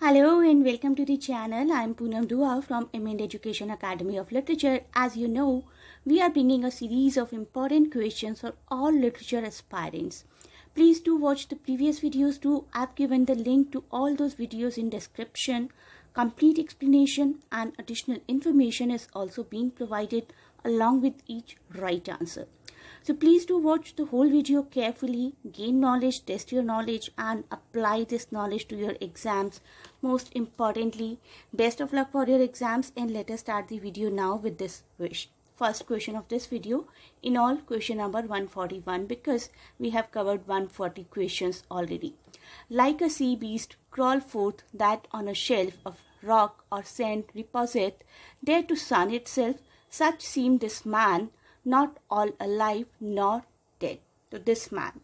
Hello and welcome to the channel. I am Poonam Dua from M&A Education Academy of Literature. As you know, we are bringing a series of important questions for all literature aspirants. Please do watch the previous videos too. I've given the link to all those videos in description. Complete explanation and additional information is also being provided along with each right answer. So please do watch the whole video carefully, gain knowledge, test your knowledge and apply this knowledge to your exams. Most importantly, best of luck for your exams, and let us start the video now with this wish. First question of this video, in all question number 141, because we have covered 140 questions already. Like a sea beast crawl forth that on a shelf of rock or sand reposeth, there to sun itself, such seemed this man, not all alive nor dead. So this man.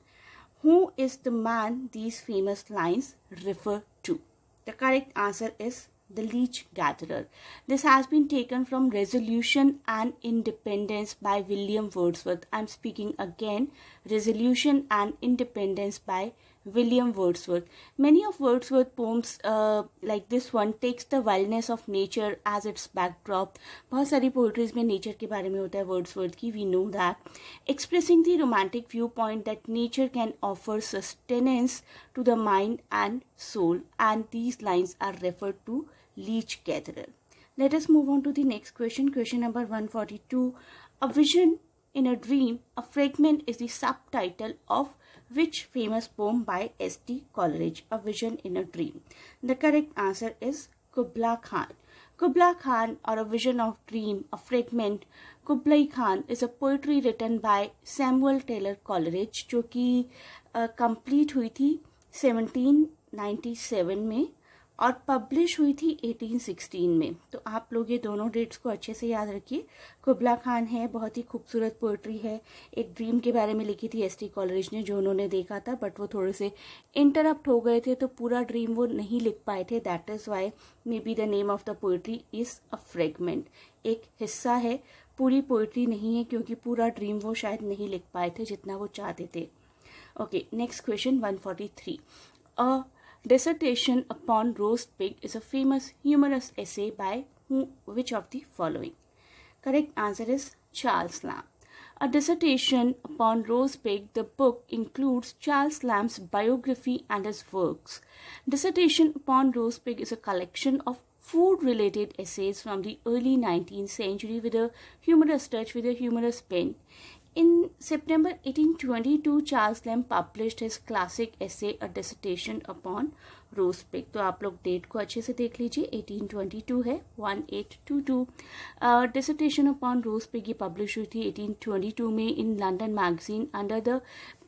Who is the man these famous lines refer to? The correct answer is the Leech Gatherer. This has been taken from Resolution and Independence by William Wordsworth. I'm speaking again, Resolution and Independence by William Wordsworth. Many of Wordsworth poems like this one takes the wildness of nature as its backdrop. बहुत सारी poetries में nature के बारे में होता है Wordsworth की, we know that. Expressing the romantic viewpoint that nature can offer sustenance to the mind and soul, and these lines are referred to Leech Gatherer. Let us move on to the next question. Question number 142. A Vision in a Dream, a Fragment is the subtitle of which famous poem by S.T. Coleridge? A Vision in a Dream. The correct answer is Kubla Khan. Kubla Khan, or A Vision of Dream, a Fragment. Kublai Khan is a poetry written by Samuel Taylor Coleridge, जो कि complete हुई थी 1797 में और publish हुई थी 1816 में. तो आप लोग ये दोनों डेट्स को अच्छे से याद रखिए. कुबला खान है, बहुत ही खूबसूरत पोइट्री है. एक ड्रीम के बारे में लिखी थी एस.टी. कॉलेरिज ने, जो उन्होंने देखा था, बट वो थोड़े से इंटरप्ट हो गए थे, तो पूरा ड्रीम वो नहीं लिख पाए थे. That is why may be the name of the poetry is a fragment. एक हिस्सा है, पूरी पोइट्री नहीं है, क्योंकि पूरा ड्रीम वो शायद नहीं लिख पाए थे जितना वो चाहते थे. Okay, next question 143. A Dissertation upon Roast Pig is a famous humorous essay by which of the following? Correct answer is Charles Lamb. A Dissertation upon Roast Pig, the book includes Charles Lamb's biography and his works. Dissertation upon Roast Pig is a collection of food-related essays from the early 19th century with a humorous touch, with a humorous pen. In September 1822, Charles Lamb published his classic essay, A Dissertation upon Roast Pig. तो आप लोग date को अच्छे से देख लीजिए. 1822 है, 1822. Dissertation upon Roast Pig ये पब्लिश हुई थी 1822 में in London magazine under the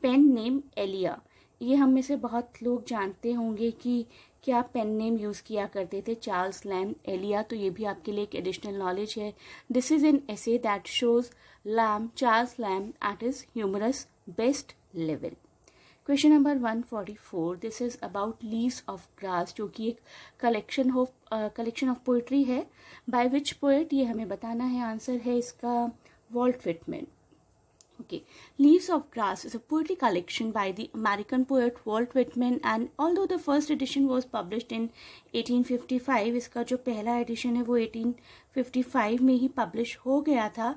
pen name Elia. ये हम में से बहुत लोग जानते होंगे कि क्या पेन नेम यूज़ किया करते थे, चार्ल्स लैम्ब, एलिया. तो ये भी आपके लिए एक एडिशनल नॉलेज है. This is an essay that shows Lamb, Charles Lamb at his humorous best level. Question number 144. This is about Leaves of Grass, जो कि एक कलेक्शन ऑफ पोइट्री है. बाय विच पोएट, ये हमें बताना है. आंसर है इसका Walt Whitman. Okay, Leaves of Grass is a poetry collection by the American poet Walt Whitman, and although the first edition was published in 1855, इसका जो पहला एडिशन है वो 1855 में ही पब्लिश हो गया था.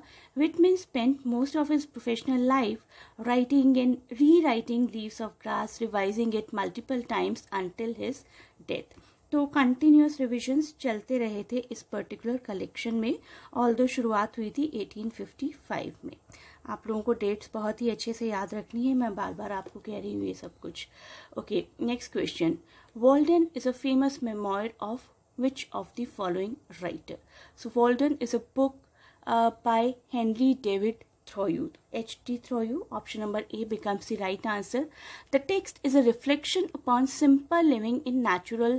Whitman spent most of his professional life writing and rewriting Leaves of Grass, revising it multiple times until his death. तो कंटिन्यूस रिविजन्स चलते रहे थे इस पर्टिकुलर कलेक्शन में, ऑल्दो शुरुआत हुई थी 1855 में. आप लोगों को डेट्स बहुत ही अच्छे से याद रखनी है, मैं बार बार आपको कह रही हूँ ये सब कुछ. Okay, next question. Walden is a famous memoir of which of the following writer? So Walden is a book by Henry David Thoreau, H.T. Thoreau. Option number A becomes the right answer. The text is a reflection upon simple living in natural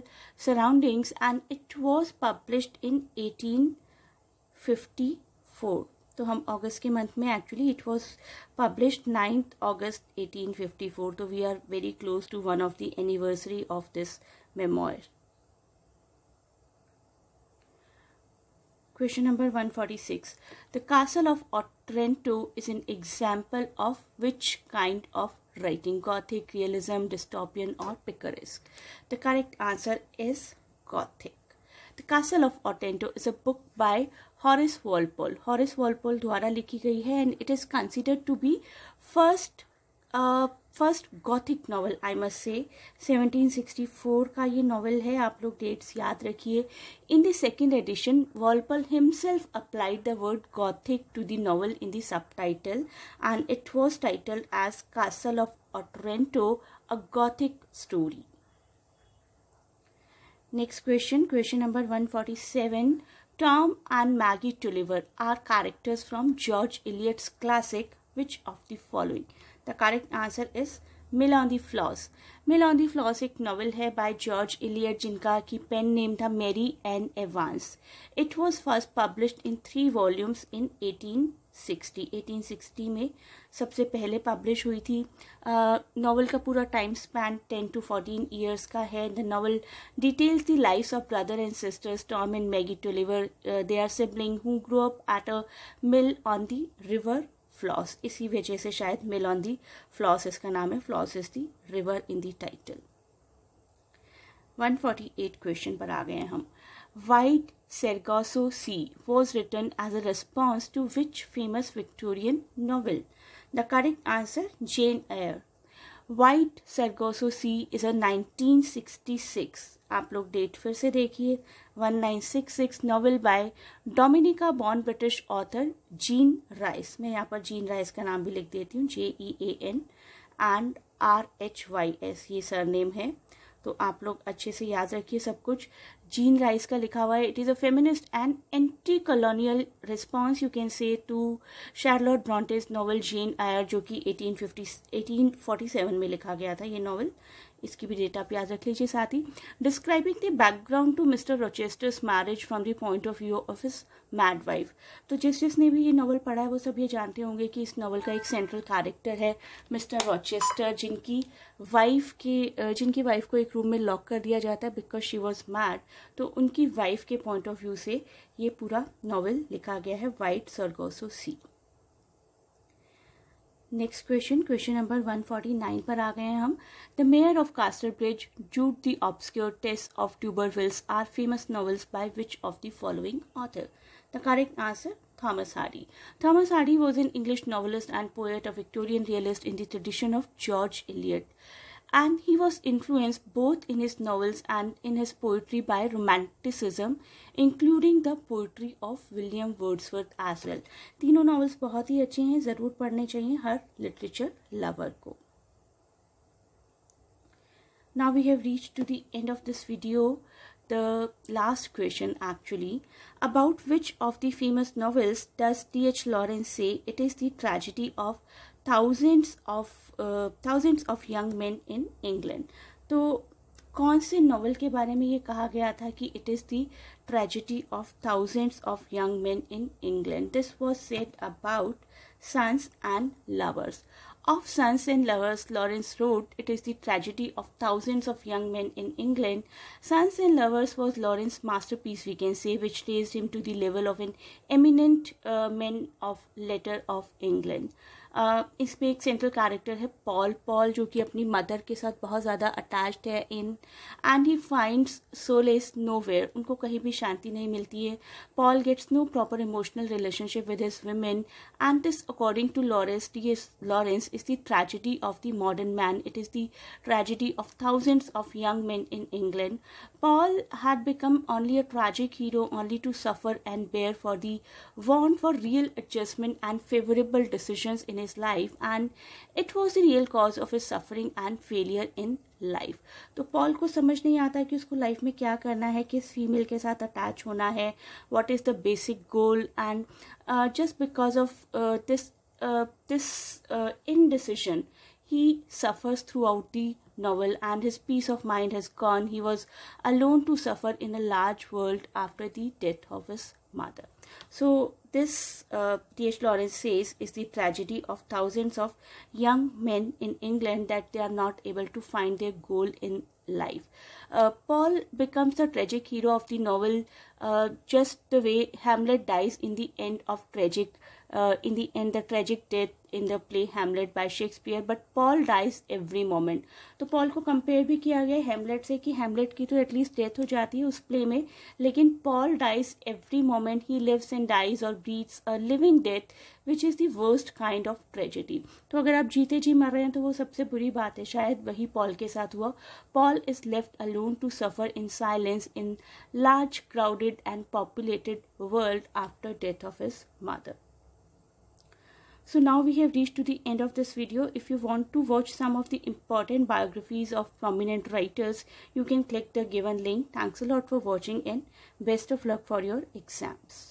surroundings, and it was published in 1854. तो हम अगस्त के month में, actually it was published 9th August 1854. तो we are very close to one of the anniversary of this memoir. Question number 146. The Castle of Otranto is an example of which kind of writing? Gothic, realism, dystopian or picaresque? The correct answer is Gothic. The Castle of Otranto is a book by Horace Walpole. Horace Walpole द्वारा लिखी गई है and it is considered to be first Gothic novel, I must say. 1764 का ये novel है, आप लोग dates याद रखिए. In the second edition, Walpole himself applied the word Gothic to the novel in the subtitle, and it was titled as Castle of Otranto, a Gothic story. Next question, question number 147. Tom and Maggie Tulliver are characters from George Eliot's classic. Which of the following? The correct answer is Mill on the Floss. Mill on the Floss एक novel है by George Eliot जिनका की pen name था Mary Ann Evans. It was first published in 3 volumes in 1860. 1860 में सबसे पहले publish हुई थी. नॉवल का पूरा टाइम स्पैन 10 to 14 years का है. The novel details the lives of brother and sisters Tom and Maggie Tulliver. They are sibling who grow up at a mill on the river Floss. इसी वजह से शायद मिल on the floss इसका नाम है. Floss is the river in the title. 148 question पर आ गए हैं हम. White Sargasso Sea was written as a response to which famous Victorian novel? The correct answer, Jane Eyre. White Sargasso Sea is a 1966. आप लोग date फिर से देखिए. 1966 novel by Dominica born British author Jean Rhys. मैं यहाँ पर gene rice का नाम भी लिख देती हूँ. JEAN एंड RHYS ये सरनेम है, तो आप लोग अच्छे से याद रखिए सब कुछ. जीन राइस का लिखा हुआ है. It is a feminist and anti colonial response you can say to Charlotte Bronte's novel Jane Eyre, जो कि 1847 में लिखा गया था ये नॉवल. इसकी भी डेट आप याद रख लीजिए. साथ ही describing the background to mister Rochester's marriage from the point of view of his mad wife. तो जिसने भी ये नॉवल पढ़ा है वो सब ये जानते होंगे कि इस नॉवल का एक सेंट्रल कैरेक्टर है मिस्टर रॉचेस्टर, जिनकी वाइफ को एक रूम में लॉक कर दिया जाता है बिकॉज शी वॉज मैड. तो उनकी वाइफ के पॉइंट ऑफ व्यू से ये पूरा नॉवल लिखा गया है, white Sargasso sea. Next question, question number 149 पर आ गए हैं हम. The mayor of Casterbridge, Jude the obscure, Tess of d'Urbervilles are famous novels by which of the following author? The correct answer, Thomas Hardy. Thomas Hardy was an English novelist and poet, a Victorian realist in the tradition of George Eliot. And he was influenced both in his novels and in his poetry by Romanticism, including the poetry of William Wordsworth as well. तीनों novels बहुत ही अच्छे हैं, ज़रूर पढ़ने चाहिए हर literature lover को. Now we have reached to the end of this video. The last question actually, about which of the famous novels does D.H. Lawrence say it is the tragedy of thousands of young men in England? तो कौन से novel के बारे में ये कहा गया था कि it is the tragedy of thousands of young men in England? This was said about Sons and Lovers. Of Sons and Lovers, Lawrence wrote, it is the tragedy of thousands of young men in England. Sons and Lovers was Lawrence's masterpiece, we can say, which raised him to the level of an eminent man of letter of England. इसमें एक central character है Paul, जो कि अपनी mother के साथ बहुत ज़्यादा अटैच्ड है and he finds solace nowhere. उनको कहीं भी शांति नहीं मिलती है. Paul gets no proper emotional relationship with his women and this according to Lawrence is the tragedy of the modern man. It is the tragedy of thousands of young men in England. Paul had become only a tragic hero only to suffer and bear for the want for real adjustment and favorable decisions in his life, and it was the real cause of his suffering and failure in life. तो Paul को समझ नहीं आता कि उसको life में क्या करना है, किस फीमेल के साथ अटैच होना है, what is the basic goal, and just because of this indecision, he suffers throughout the novel and his peace of mind has gone. He was alone to suffer in a large world after the death of his mother. So this D.H. Lawrence says is the tragedy of thousands of young men in England, that they are not able to find their goal in life. Paul becomes the tragic hero of the novel just the way Hamlet dies in the end of tragic in the end the tragic death in the play Hamlet by Shakespeare, but Paul dies every moment. तो Paul को compare भी किया गया हेमलेट से कि हेमलेट की तो at least death हो जाती है उस प्ले में, लेकिन Paul dies every moment. He lives and dies और breathes a living death which is the worst kind of tragedy. तो अगर आप जीते जी मर रहे हैं तो वो सबसे बुरी बात है. शायद वही पॉल के साथ हुआ. Paul is left alone to suffer in silence in large crowded and populated world after death of his mother. So now we have reached to the end of this video. If you want to watch some of the important biographies of prominent writers, you can click the given link. Thanks a lot for watching and best of luck for your exams.